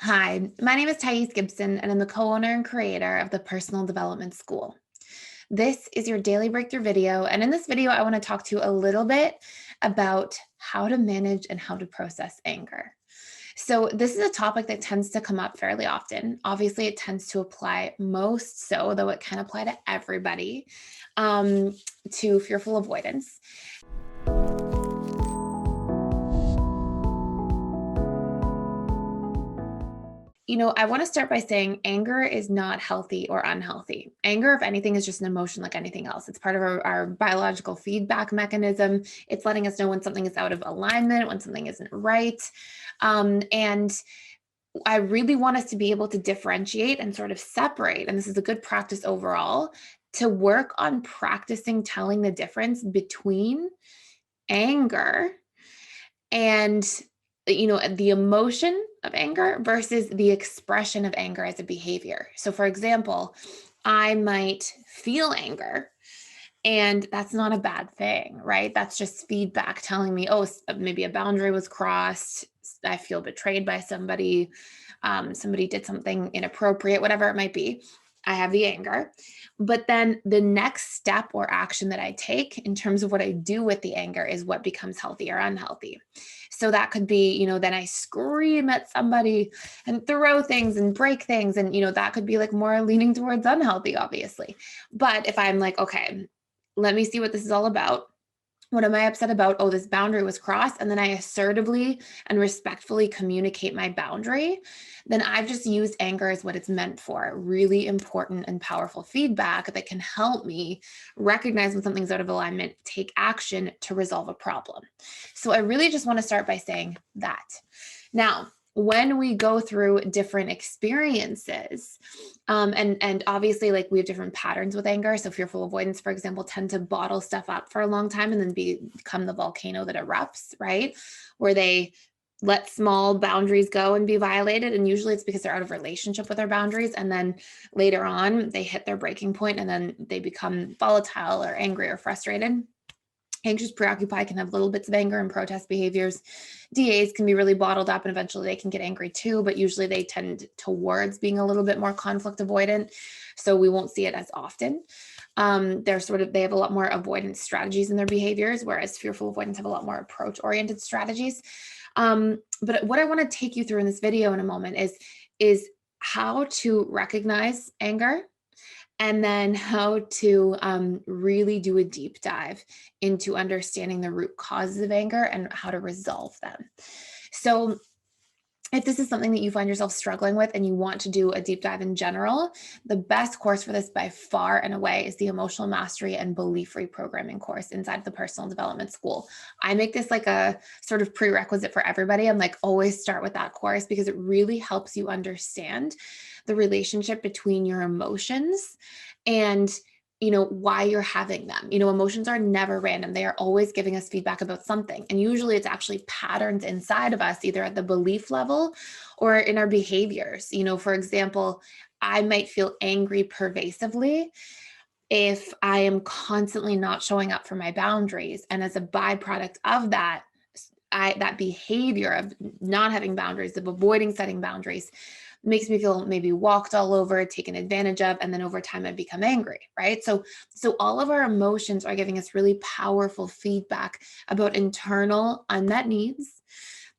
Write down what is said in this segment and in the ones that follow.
Hi, my name is Gibson, and I'm the co-owner and creator of the Personal Development School. This is your daily breakthrough video, and in this video, I want to talk to you a little bit about how to manage and how to process anger. So this is a topic that tends to come up fairly often. Obviously, it tends to apply most so, though it can apply to everybody, to fearful avoidance. I want to start by saying anger is not healthy or unhealthy. Anger, if anything, is just an emotion like anything else. It's part of our biological feedback mechanism. It's letting us know when something is out of alignment, when something isn't right. And I really want us to be able to differentiate and sort of separate, and this is a good practice overall, to work on practicing telling the difference between anger and the emotion of anger versus the expression of anger as a behavior. So for example, I might feel anger, and that's not a bad thing, right? That's just feedback telling me, oh, maybe a boundary was crossed. I feel betrayed by somebody. Somebody did something inappropriate, whatever it might be. I have the anger. But then the next step or action that I take in terms of what I do with the anger is what becomes healthy or unhealthy. So that could be, then I scream at somebody and throw things and break things. And, that could be like more leaning towards unhealthy, obviously. But if I'm like, okay, let me see what this is all about. What am I upset about? Oh, this boundary was crossed. And then I assertively and respectfully communicate my boundary. Then I've just used anger as what it's meant for. Really important and powerful feedback that can help me recognize when something's out of alignment, take action to resolve a problem. So I really just want to start by saying that. Now, when we go through different experiences, and obviously, like, we have different patterns with anger. So fearful avoidants, for example, tend to bottle stuff up for a long time and then become the volcano that erupts, right? Where they let small boundaries go and be violated. And usually it's because they're out of relationship with their boundaries. And then later on, they hit their breaking point and then they become volatile or angry or frustrated. Anxious preoccupied can have little bits of anger and protest behaviors. DAs can be really bottled up and eventually they can get angry too, but usually they tend towards being a little bit more conflict avoidant. So we won't see it as often. They have a lot more avoidance strategies in their behaviors, whereas fearful avoidants have a lot more approach oriented strategies. But what I want to take you through in this video in a moment is how to recognize anger, and then how to really do a deep dive into understanding the root causes of anger and how to resolve them. So if this is something that you find yourself struggling with and you want to do a deep dive in general, the best course for this by far and away is the Emotional Mastery and Belief Reprogramming course inside the Personal Development School. I make this like a sort of prerequisite for everybody. I'm like, always start with that course because it really helps you understand the relationship between your emotions and why you're having them. Emotions are never random. They are always giving us feedback about something. And usually it's actually patterns inside of us, either at the belief level or in our behaviors. For example, I might feel angry pervasively if I am constantly not showing up for my boundaries. And as a byproduct of that, that behavior of not having boundaries, of avoiding setting boundaries, makes me feel maybe walked all over, taken advantage of, and then over time I become angry, right? So all of our emotions are giving us really powerful feedback about internal unmet needs,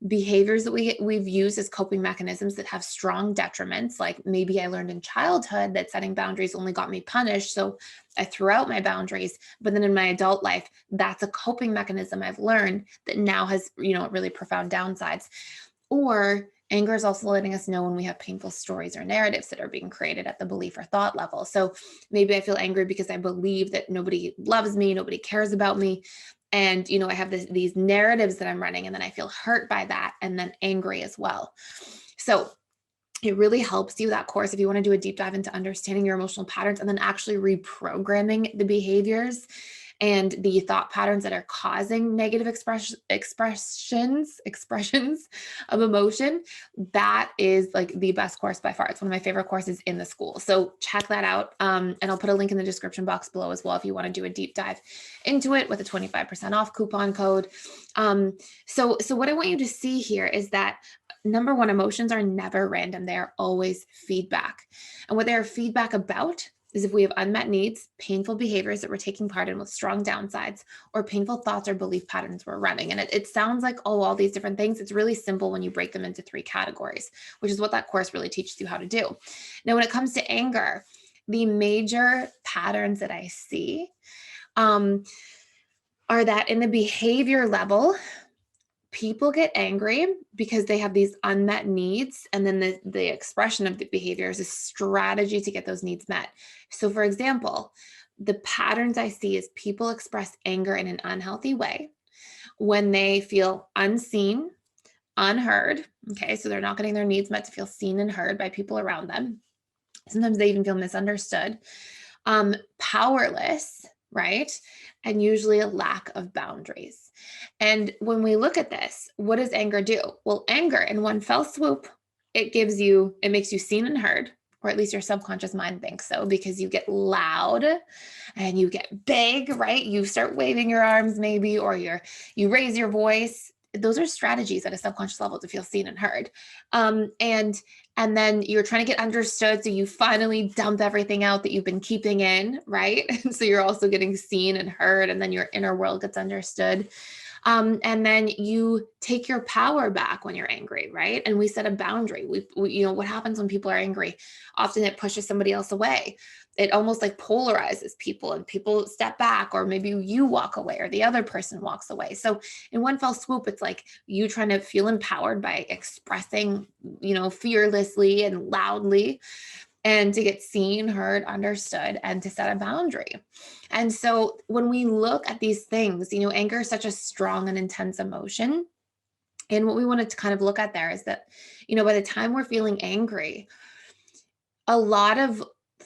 behaviors that we've used as coping mechanisms that have strong detriments. Like maybe I learned in childhood that setting boundaries only got me punished, so I threw out my boundaries. But then in my adult life, that's a coping mechanism I've learned that now has really profound downsides. Or anger is also letting us know when we have painful stories or narratives that are being created at the belief or thought level. So maybe I feel angry because I believe that nobody loves me, nobody cares about me. And, I have these narratives that I'm running, and then I feel hurt by that and then angry as well. So it really helps you, that course, if you want to do a deep dive into understanding your emotional patterns and then actually reprogramming the behaviors and the thought patterns that are causing negative expressions of emotion. That is like the best course by far. It's one of my favorite courses in the school. So check that out. And I'll put a link in the description box below as well if you want to do a deep dive into it with a 25% off coupon code. So what I want you to see here is that number one, emotions are never random. They are always feedback. And what they are feedback about is if we have unmet needs, painful behaviors that we're taking part in with strong downsides, or painful thoughts or belief patterns we're running. And it sounds like, oh, all these different things. It's really simple when you break them into 3 categories, which is what that course really teaches you how to do. Now, when it comes to anger, the major patterns that I see are that in the behavior level, people get angry because they have these unmet needs, and then the expression of the behavior is a strategy to get those needs met. So for example, the patterns I see is people express anger in an unhealthy way when they feel unseen, unheard. Okay, so they're not getting their needs met to feel seen and heard by people around them. Sometimes they even feel misunderstood, powerless, right? And usually a lack of boundaries. And when we look at this, what does anger do? Well, anger in one fell swoop, it makes you seen and heard, or at least your subconscious mind thinks so, because you get loud and you get big, right? You start waving your arms maybe, or you raise your voice. Those are strategies at a subconscious level to feel seen and heard. And then you're trying to get understood. So you finally dump everything out that you've been keeping in, right? So you're also getting seen and heard, and then your inner world gets understood. And then you take your power back when you're angry, right? And we set a boundary. We what happens when people are angry? Often it pushes somebody else away. It almost like polarizes people, and people step back, or maybe you walk away or the other person walks away. So in one fell swoop, it's like you trying to feel empowered by expressing, fearlessly and loudly, and to get seen, heard, understood, and to set a boundary. And so when we look at these things, anger is such a strong and intense emotion. And what we wanted to kind of look at there is that, by the time we're feeling angry, a lot of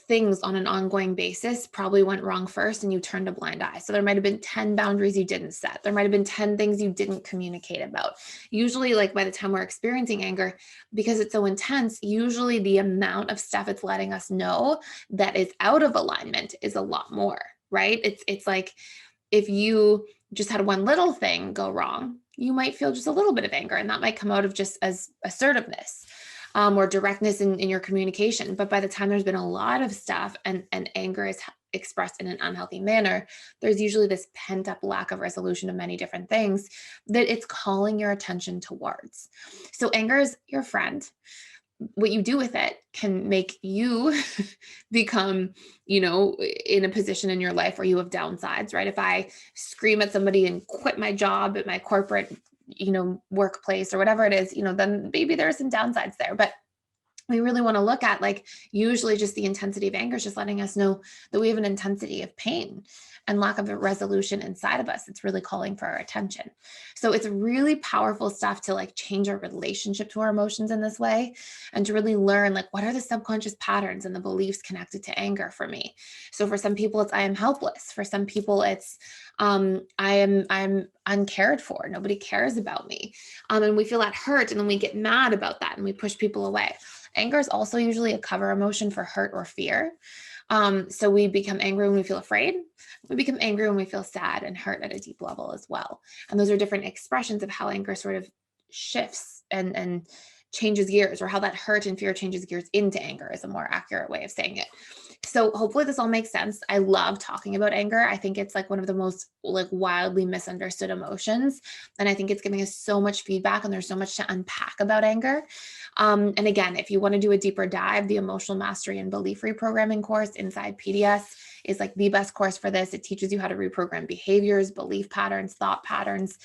things on an ongoing basis probably went wrong first, and you turned a blind eye. So there might have been 10 boundaries you didn't set. There might have been 10 things you didn't communicate about. Usually, like by the time we're experiencing anger, because it's so intense, usually the amount of stuff it's letting us know that is out of alignment is a lot more, right? It's like if you just had one little thing go wrong, you might feel just a little bit of anger, and that might come out of just as assertiveness. Or directness in your communication. But by the time there's been a lot of stuff and anger is expressed in an unhealthy manner, there's usually this pent up lack of resolution of many different things that it's calling your attention towards. So anger is your friend. What you do with it can make you become, in a position in your life where you have downsides, right? If I scream at somebody and quit my job at my corporate workplace or whatever it is, then maybe there are some downsides there. But we really want to look at, like, usually just the intensity of anger is just letting us know that we have an intensity of pain and lack of a resolution inside of us. It's really calling for our attention. So it's really powerful stuff to like change our relationship to our emotions in this way, and to really learn, like, what are the subconscious patterns and the beliefs connected to anger for me? So for some people, it's I am helpless. For some people, it's I'm uncared for. Nobody cares about me. And we feel that hurt, and then we get mad about that, and we push people away. Anger is also usually a cover emotion for hurt or fear. So we become angry when we feel afraid. We become angry when we feel sad and hurt at a deep level as well. And those are different expressions of how anger sort of shifts and changes gears, or how that hurt and fear changes gears into anger is a more accurate way of saying it. So hopefully this all makes sense. I love talking about anger. I think it's like one of the most like wildly misunderstood emotions. And I think it's giving us so much feedback, and there's so much to unpack about anger. And again, if you want to do a deeper dive, the Emotional Mastery and Belief Reprogramming course inside PDS is like the best course for this. It teaches you how to reprogram behaviors, belief patterns, thought patterns,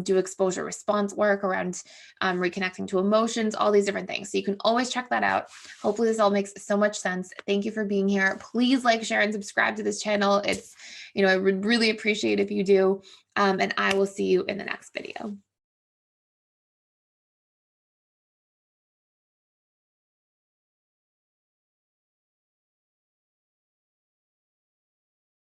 do exposure response work around reconnecting to emotions, all these different things. So you can always check that out. Hopefully this all makes so much sense. Thank you for being here. Please like, share, and subscribe to this channel. It's, I would really appreciate if you do. And I will see you in the next video.